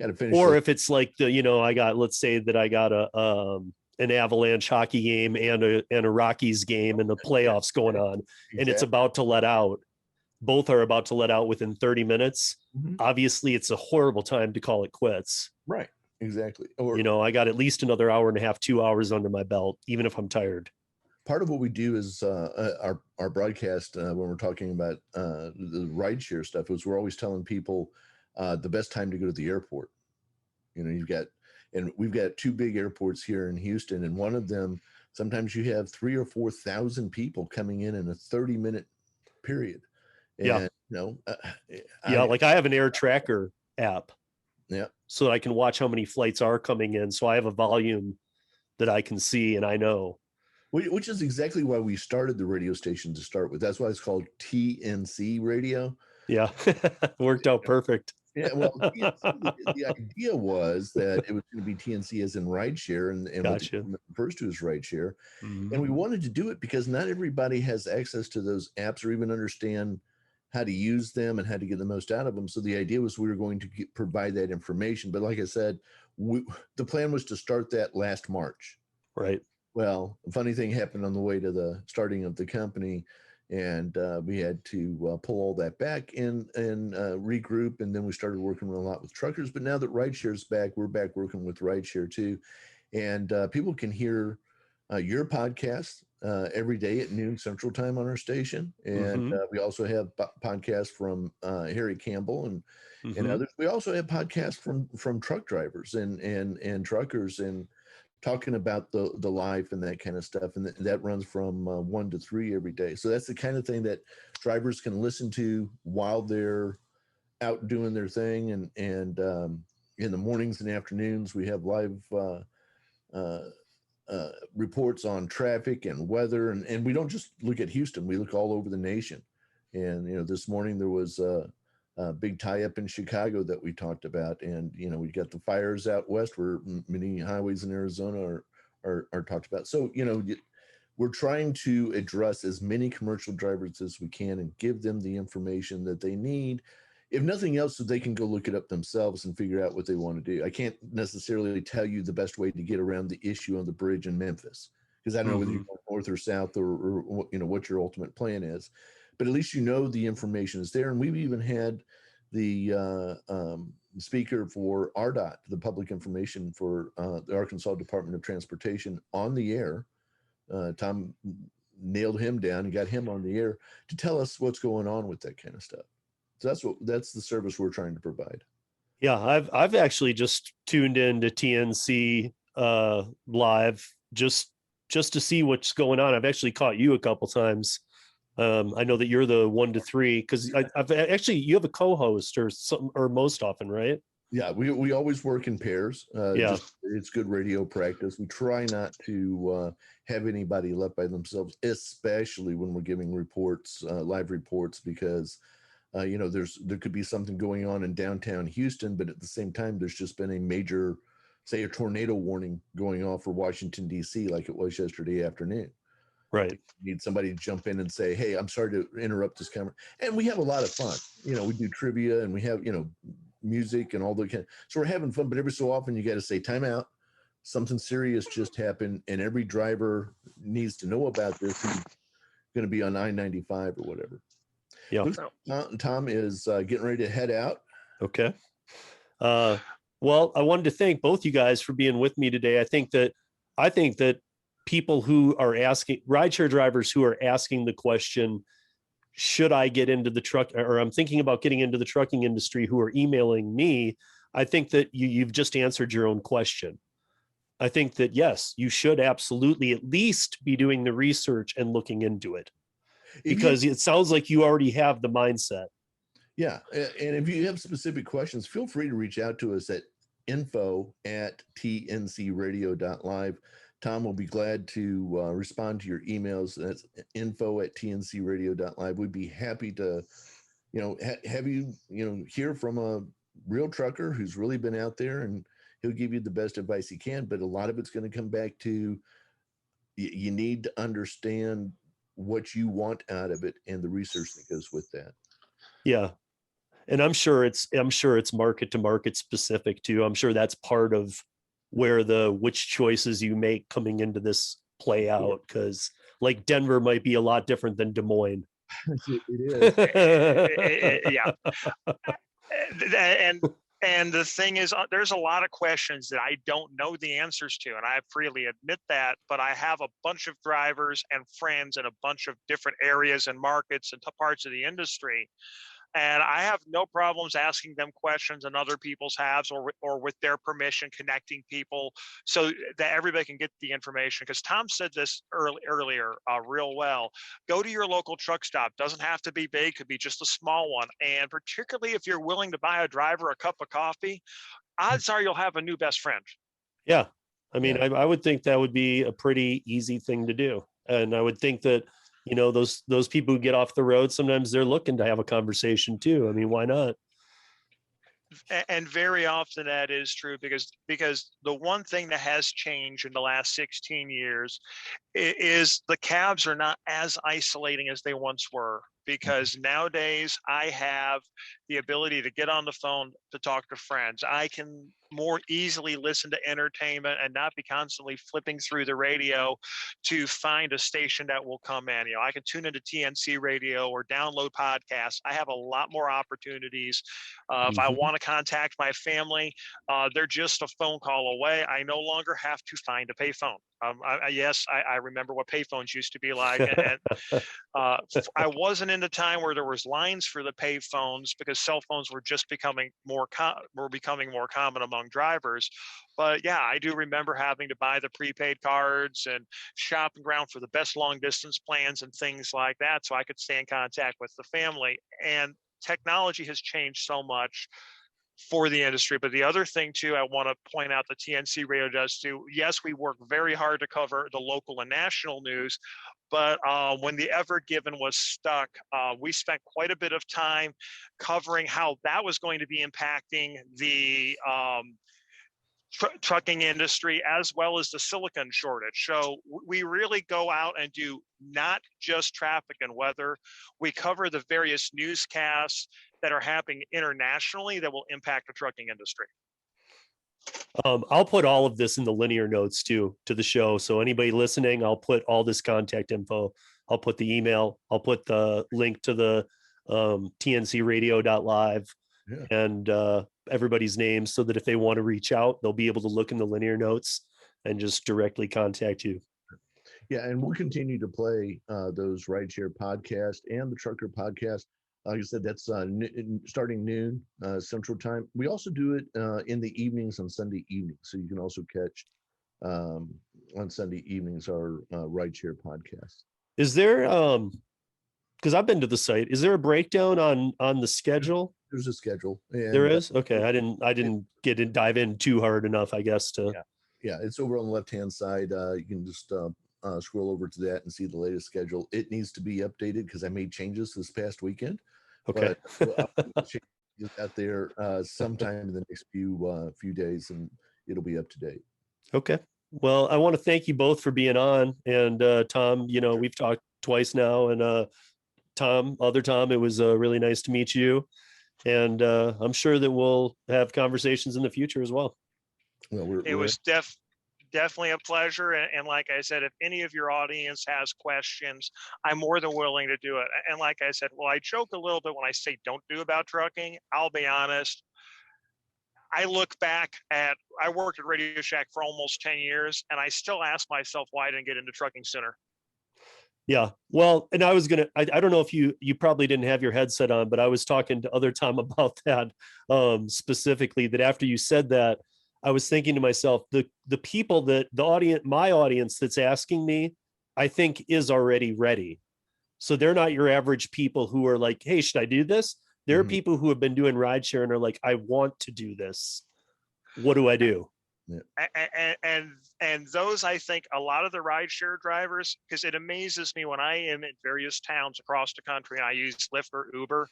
to finish. Or if it's like let's say that I got an Avalanche hockey game and a Rockies game and the playoffs going on, and it's about to let out. Both are about to let out within 30 minutes. Mm-hmm. Obviously, it's a horrible time to call it quits. Right. Exactly. Or, I got at least another hour and a half, 2 hours under my belt, even if I'm tired. Part of what we do is our broadcast, when we're talking about the rideshare stuff, is we're always telling people the best time to go to the airport. We've got 2 big airports here in Houston, and one of them, sometimes you have 3,000 or 4,000 people coming in a 30-minute period. And, like I have an air tracker app. Yeah. So that I can watch how many flights are coming in. So I have a volume that I can see and I know. Which is exactly why we started the radio station to start with. That's why it's called TNC Radio. Yeah. Worked out perfect. Yeah. Well, the idea was that it was going to be TNC as in rideshare, and gotcha. what it refers to as rideshare. Mm-hmm. And we wanted to do it because not everybody has access to those apps or even understand how to use them and how to get the most out of them. So the idea was we were going to provide that information. But like I said, the plan was to start that last March. Right. Well, a funny thing happened on the way to the starting of the company, and we had to pull all that back and regroup. And then we started working a lot with truckers. But now that Rideshare is back, we're back working with Rideshare too. And people can hear your podcast every day at noon Central Time on our station. And we also have podcasts from Harry Campbell and others. We also have podcasts from truck drivers and truckers, and talking about the life and that kind of stuff. And that runs from 1 to 3 every day. So that's the kind of thing that drivers can listen to while they're out doing their thing. And in the mornings and afternoons, we have live reports on traffic and weather. And we don't just look at Houston, we look all over the nation. And, this morning there was a big tie-up in Chicago that we talked about. And, we got the fires out west where many highways in Arizona are talked about. So, we're trying to address as many commercial drivers as we can and give them the information that they need. If nothing else, so they can go look it up themselves and figure out what they want to do. I can't necessarily tell you the best way to get around the issue on the bridge in Memphis, because I don't know whether you're going north or south or what your ultimate plan is. But at least the information is there. And we've even had the speaker for RDOT, the public information for the Arkansas Department of Transportation, on the air. Tom nailed him down and got him on the air to tell us what's going on with that kind of stuff. So that's the service we're trying to provide. Yeah, I've actually just tuned in to TNC live just to see what's going on. I've actually caught you a couple times. I know that you're the 1 to 3 because I've actually, you have a co-host or something, or most often, right? Yeah, we always work in pairs. It's good radio practice. We try not to have anybody left by themselves, especially when we're giving reports, live reports, because there could be something going on in downtown Houston, but at the same time, there's just been a major, say, a tornado warning going off for Washington, D.C., like it was yesterday afternoon. Right. We need somebody to jump in and say, hey, I'm sorry to interrupt this conversation. And we have a lot of fun. We do trivia, and we have, music and all the kind. So we're having fun, but every so often you got to say time out. Something serious just happened, and every driver needs to know about this who's going to be on I-95 or whatever. Yeah. Tom is getting ready to head out. Okay. Well, I wanted to thank both you guys for being with me today. I think that people who are asking, rideshare drivers who are asking the question, should I get into the truck, or I'm thinking about getting into the trucking industry, who are emailing me, I think that you've just answered your own question. I think that, yes, you should absolutely at least be doing the research and looking into it, because it sounds like you already have the mindset. Yeah. And if you have specific questions, feel free to reach out to us at info@tncradio.live. Tom will be glad to respond to your emails. That's info@tncradio.live. We'd be happy to, have you, hear from a real trucker who's really been out there, and he'll give you the best advice he can. But a lot of it's going to come back to you need to understand what you want out of it and the research that goes with that. Yeah. And I'm sure it's market to market specific too. I'm sure that's part of where which choices you make coming into this play out, because like Denver might be a lot different than Des Moines. It is. Yeah. And the thing is, there's a lot of questions that I don't know the answers to, and I freely admit that, but I have a bunch of drivers and friends in a bunch of different areas and markets and parts of the industry. And I have no problems asking them questions and other people's halves, or with their permission, connecting people so that everybody can get the information. Because Tom said this earlier real well. Go to your local truck stop. Doesn't have to be big, could be just a small one. And particularly if you're willing to buy a driver a cup of coffee, odds are you'll have a new best friend. Yeah. I mean, I would think that would be a pretty easy thing to do. And I would think that, those people who get off the road, sometimes they're looking to have a conversation too. I mean, why not? And very often that is true, because the one thing that has changed in the last 16 years is the cabs are not as isolating as they once were. Because nowadays I have the ability to get on the phone to talk to friends. I can more easily listen to entertainment and not be constantly flipping through the radio to find a station that will come in. I can tune into TNC radio or download podcasts. I have a lot more opportunities. If I want to contact my family, they're just a phone call away. I no longer have to find a payphone. I remember what payphones used to be like. And I wasn't in the time where there was lines for the payphones, because cell phones were just becoming more common among drivers. But yeah, I do remember having to buy the prepaid cards and shopping around for the best long distance plans and things like that, so I could stay in contact with the family. And technology has changed so much for the industry. But the other thing too, I want to point out that TNC Radio does too. Yes, we work very hard to cover the local and national news, but when the Ever Given was stuck, we spent quite a bit of time covering how that was going to be impacting the trucking industry, as well as the silicon shortage. So we really go out and do not just traffic and weather. We cover the various newscasts that are happening internationally that will impact the trucking industry. I'll put all of this in the linear notes too to the show. So anybody listening, I'll put all this contact info. I'll put the email. I'll put the link to the tncradio.live and everybody's names, so that if they want to reach out, they'll be able to look in the linear notes and just directly contact you. Yeah, and we'll continue to play those Rideshare Podcast and the Trucker Podcast. Like I said, that's starting noon Central Time. We also do it in the evenings on Sunday evenings, so you can also catch on Sunday evenings our Rideshare Podcast. Is there, because I've been to the site, is there a breakdown on the schedule? There's a schedule. And, there is? Okay, I didn't dive in too hard enough, I guess. Yeah, it's over on the left-hand side. You can just scroll over to that and see the latest schedule. It needs to be updated because I made changes this past weekend. Okay. But changes out there sometime in the next few days, and it'll be up to date. Okay. Well, I want to thank you both for being on. And Tom, we've talked twice now, and Tom, it was really nice to meet you. And I'm sure that we'll have conversations in the future as well. Well, it was definitely a pleasure. And like I said, if any of your audience has questions, I'm more than willing to do it. And like I said, well, I joke a little bit when I say don't do about trucking. I'll be honest. I look back I worked at Radio Shack for almost 10 years, and I still ask myself why I didn't get into trucking sooner. Yeah. Well, and I was going to, I don't know if you probably didn't have your headset on, but I was talking to other Tom about that specifically, that after you said that, I was thinking to myself, the people that my audience that's asking me, I think is already ready. So they're not your average people who are like, hey, should I do this? There are people who have been doing rideshare and are like, I want to do this. What do I do? Yeah. And those, I think, a lot of the rideshare drivers, because it amazes me when I am in various towns across the country and I use Lyft or Uber,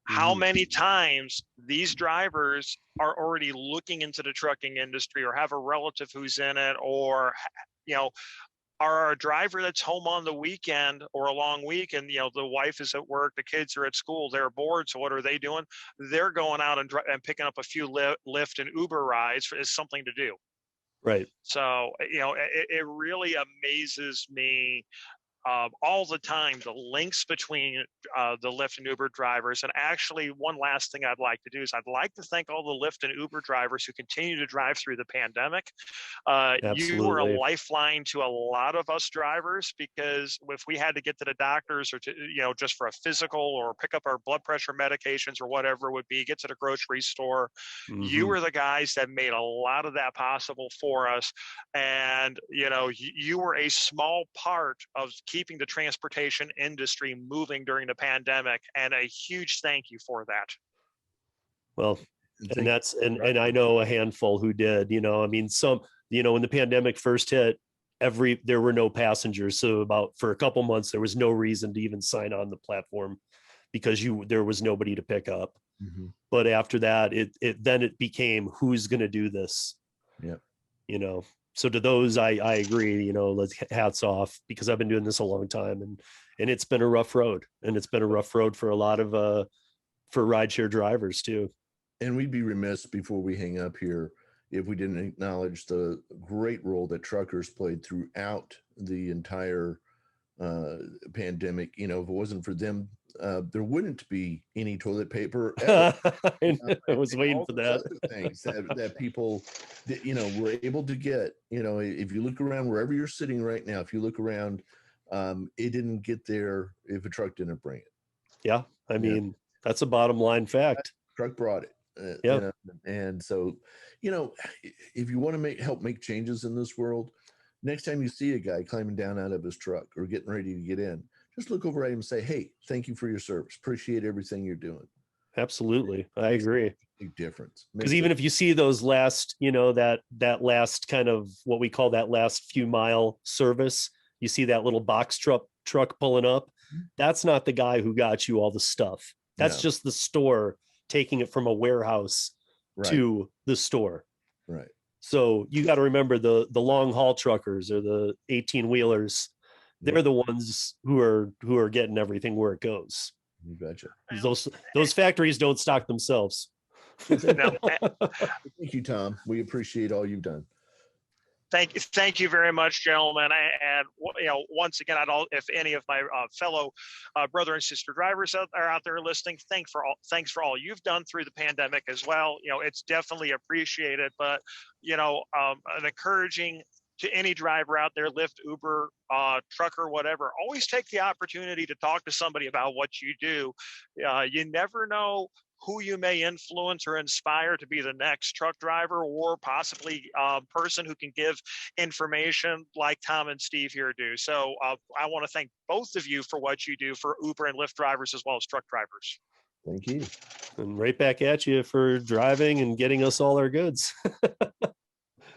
how many times these drivers are already looking into the trucking industry or have a relative who's in it, or, are a driver that's home on the weekend or a long week, and the wife is at work, the kids are at school, they're bored. So what are they doing? They're going out and picking up a few Lyft and Uber rides as something to do. Right. So it really amazes me all the time, the links between the Lyft and Uber drivers. And actually, one last thing I'd like to do is I'd like to thank all the Lyft and Uber drivers who continue to drive through the pandemic. You were a lifeline to a lot of us drivers, because if we had to get to the doctors or to, just for a physical or pick up our blood pressure medications or whatever it would be, get to the grocery store, you were the guys that made a lot of that possible for us. And, you were a small part of keeping the transportation industry moving during the pandemic, and a huge thank you for that. Well, and that's, and I know a handful who did, I mean, some, when the pandemic first hit, there were no passengers. So for a couple months, there was no reason to even sign on the platform because there was nobody to pick up. But after that, it became, who's going to do this? Yeah. So to those, I agree, hats off, because I've been doing this a long time, and it's been a rough road, and it's been a rough road for a lot of, for rideshare drivers too. And we'd be remiss before we hang up here if we didn't acknowledge the great role that truckers played throughout the entire pandemic. If it wasn't for them, there wouldn't be any toilet paper ever. I was waiting for that. Things that people were able to get. If you look around wherever you're sitting right now, if you look around, it didn't get there if a truck didn't bring it. Yeah, I mean, that's a bottom line fact. Truck brought it. And so, if you want to help make changes in this world, next time you see a guy climbing down out of his truck or getting ready to get in, just look over at him and say, hey, thank you for your service. Appreciate everything you're doing. Absolutely. I agree. Big difference. Because even if you see those last, that last kind of what we call that last few mile service, you see that little box truck pulling up. That's not the guy who got you all the stuff. That's just the store taking it from a warehouse to the store. Right. So you got to remember the long haul truckers or the 18 wheelers. They're the ones who are getting everything where it goes. You betcha. Those factories don't stock themselves. Thank you, Tom. We appreciate all you've done. Thank you very much, gentlemen. And once again, if any of my fellow brother and sister drivers are out there listening, thanks for all you've done through the pandemic as well. It's definitely appreciated. But an encouraging to any driver out there, Lyft, Uber, trucker, whatever, always take the opportunity to talk to somebody about what you do. You never know who you may influence or inspire to be the next truck driver, or possibly a person who can give information like Tom and Steve here do. So I want to thank both of you for what you do for Uber and Lyft drivers as well as truck drivers. Thank you. And right back at you for driving and getting us all our goods.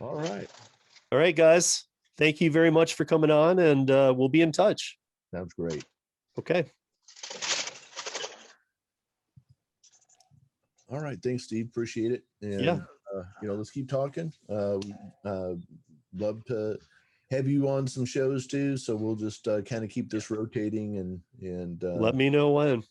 All right. All right, guys. Thank you very much for coming on, and we'll be in touch. Sounds great. Okay. All right. Thanks, Steve. Appreciate it. And, let's keep talking. Love to have you on some shows too. So we'll just kind of keep this rotating and let me know when.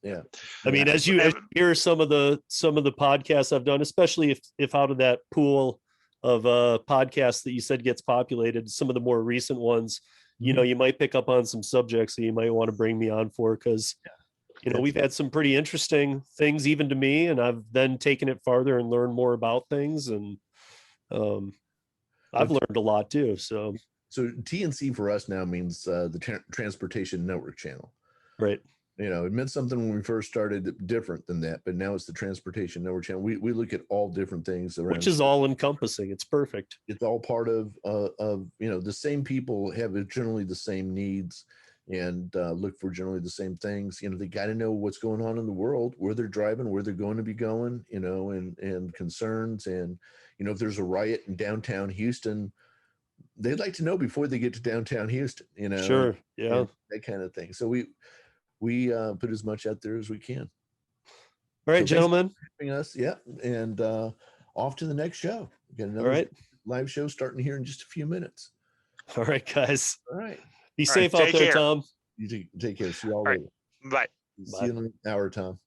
Yeah. I mean, as you hear some of the podcasts I've done, especially if out of that pool of podcasts that you said gets populated, some of the more recent ones, you know, you might pick up on some subjects that you might want to bring me on for, because you know, we've had some pretty interesting things even to me, and I've then taken it farther and learned more about things, and I've learned a lot too. So TNC for us now means the Transportation Network Channel. Right. You know, it meant something when we first started different than that, but now it's the Transportation Network Channel. We look at all different things around, which is all encompassing. It's perfect. It's all part of you know, the same people have generally the same needs and look for generally the same things. You know, they got to know what's going on in the world, where they're driving, where they're going to be going, you know, and concerns. And, you know, if there's a riot in downtown Houston, they'd like to know before they get to downtown Houston, you know. Sure. Yeah. That kind of thing. So we put as much out there as we can. All right, so gentlemen. Us, yeah. And off to the next show. We got another live show starting here in just a few minutes. All right, guys. All right. Be safe out there, Tom. You take care. See you all later. Bye. See you in an hour, Tom.